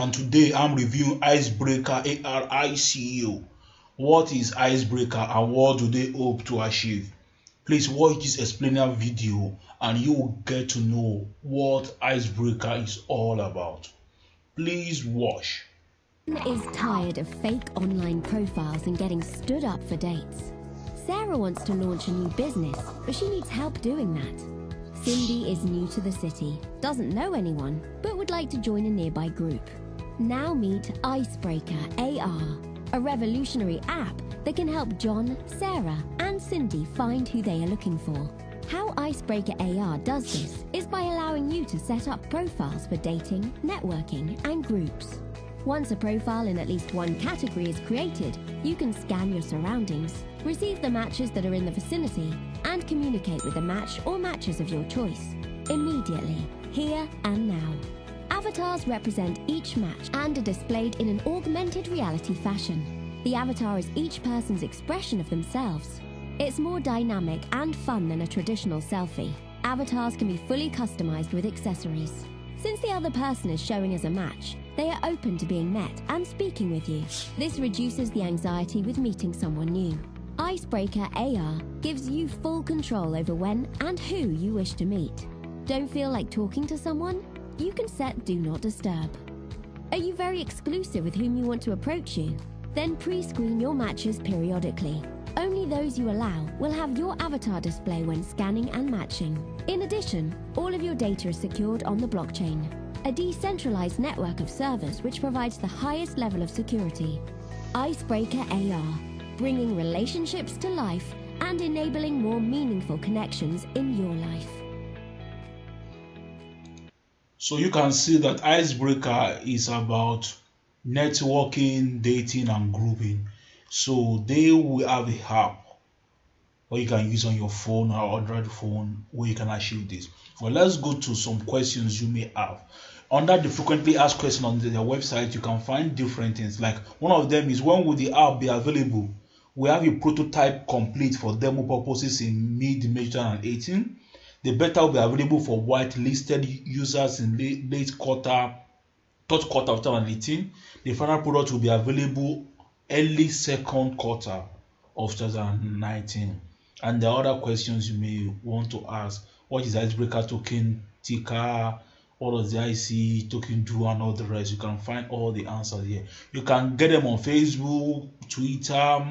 and today I'm reviewing Icebreaker ARICO. What is Icebreaker and what do they hope to achieve? Please watch this explainer video and you will get to know what Icebreaker is all about. Please watch. Is tired of fake online profiles and getting stood up for dates. Sarah wants to launch a new business, but she needs help doing that. Cindy is new to the city, doesn't know anyone, but would like to join a nearby group. Now meet Icebreaker AR, a revolutionary app that can help John, Sarah, and Cindy find who they are looking for. How Icebreaker AR does this is by allowing you to set up profiles for dating, networking, and groups. Once a profile in at least one category is created, you can scan your surroundings, receive the matches that are in the vicinity, and communicate with the match or matches of your choice, immediately, here and now. Avatars represent each match and are displayed in an augmented reality fashion. The avatar is each person's expression of themselves. It's more dynamic and fun than a traditional selfie. Avatars can be fully customized with accessories. Since the other person is showing as a match, they are open to being met and speaking with you. This reduces the anxiety with meeting someone new. Icebreaker AR gives you full control over when and who you wish to meet. Don't feel like talking to someone? You can set Do Not Disturb. Are you very exclusive with whom you want to approach you? Then pre-screen your matches periodically. Only those you allow will have your avatar display when scanning and matching. In addition, all of your data is secured on the blockchain, a decentralized network of servers which provides the highest level of security. Icebreaker AR, bringing relationships to life and enabling more meaningful connections in your life. So you can see that Icebreaker is about networking, dating, and grouping. So they will have a app where you can use on your phone or Android phone where you can achieve this. Well, let's go to some questions you may have. Under the frequently asked question on their website, you can find different things. Like one of them is, when will the app be available? We have a prototype complete for demo purposes in mid-May 2018. The beta will be available for whitelisted users in third quarter of 2018. The final product will be available early second quarter of 2019. And the other questions you may want to ask: what is Icebreaker token ticker? What does the IC token do, and all the rest? You can find all the answers here. You can get them on Facebook, Twitter,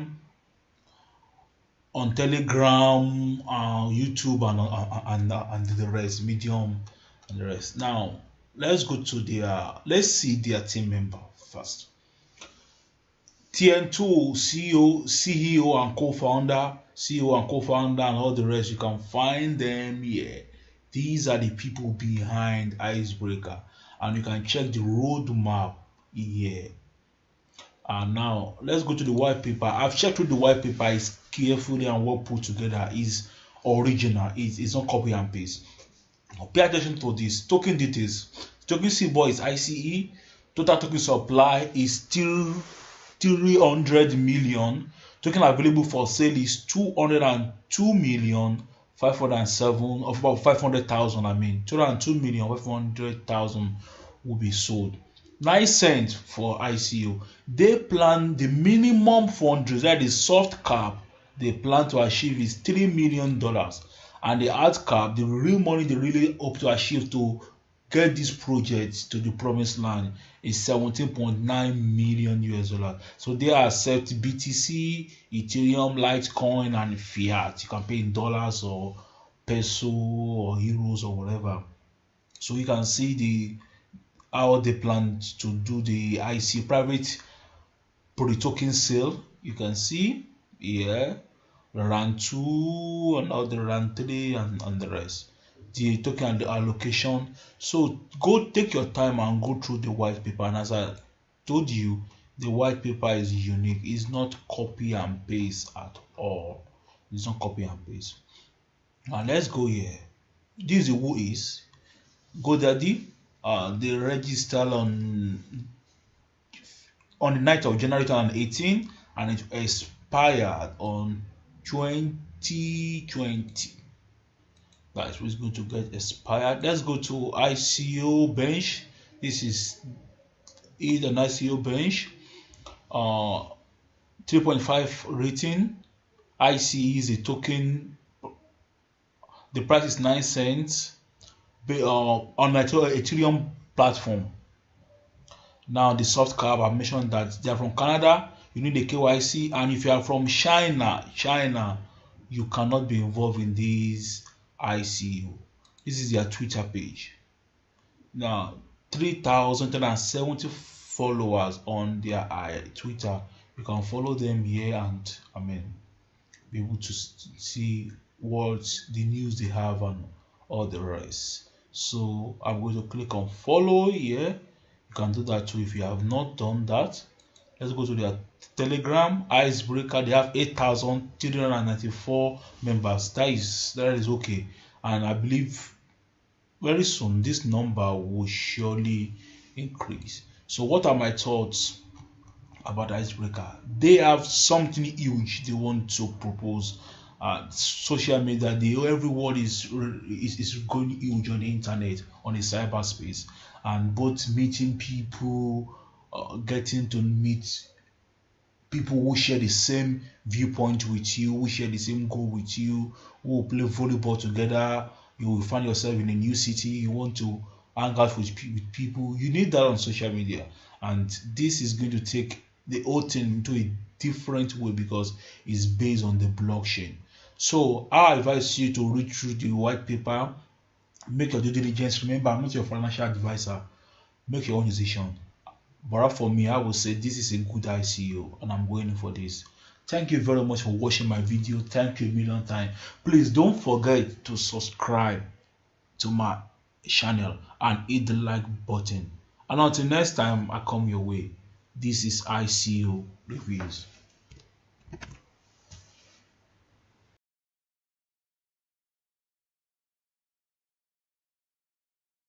on Telegram, YouTube, and the rest, Medium, and the rest. Now let's go to let's see their team member first. TN2 CEO and co-founder, and all the rest. You can find them here. These are the people behind Icebreaker, and you can check the roadmap here. And now let's go to the white paper. I've checked through the white paper. It's carefully and well put together. Is original. It's not copy and paste. Now, pay attention to this. Token details. Token symbol is ICE. Total token supply is still 300 million. Token available for sale is 202,507,000 of about 500,000. 202,500,000 will be sold. 9 cents for ICO. They plan the minimum fundraise, that is soft cap, they plan to achieve is $3 million, and the hard cap, the real money they really hope to achieve to get this project to the promised land, is $17.9 million. So they accept BTC, Ethereum, Litecoin, and fiat. You can pay in dollars or peso or euros or whatever. So you can see how they plan to do the IC private pre-token sale. You can see here round 2 and other round 3 and the rest. The token and the allocation. So go take your time and go through the white paper. And as I told you, the white paper is unique. It's not copy and paste at all. It's not copy and paste. Now let's go here. This is who is GoDaddy. They registered on the 9th of January 2018, and it expired on 2020. That's what's going to get expired. Let's go to ICO Bench. This is is an ICO bench, 3.5 rating. ICE is a token. The price is 9 cents on Ethereum platform. Now the soft cap, I mentioned that they are from Canada. You need a KYC, and if you are from China, you cannot be involved in this ICO. This is their Twitter page. Now 3,370 followers on their Twitter. You can follow them here and be able to see what the news they have and all the rest. So I'm going to click on follow here. You can do that too if you have not done that. Let's go to their Telegram Icebreaker. They have 8,394 members. That is okay, and I believe very soon this number will surely increase. So what are my thoughts about Icebreaker? They have something huge they want to propose. Social media, everyone is going huge on the internet, on the cyberspace, and both meeting people, getting to meet people who share the same viewpoint with you, who share the same goal with you, who will play volleyball together. You will find yourself in a new city, you want to hang out with people. You need that on social media, and this is going to take the whole thing into a different way because it's based on the blockchain. So I advise you to read through the white paper, make your due diligence. Remember, I'm not your financial advisor. Make your own decision. But for me, I will say this is a good ICO and I'm going for this. Thank you very much for watching my video. Thank you a million times. Please don't forget to subscribe to my channel and hit the like button. And until next time I come your way, this is ICO Reviews.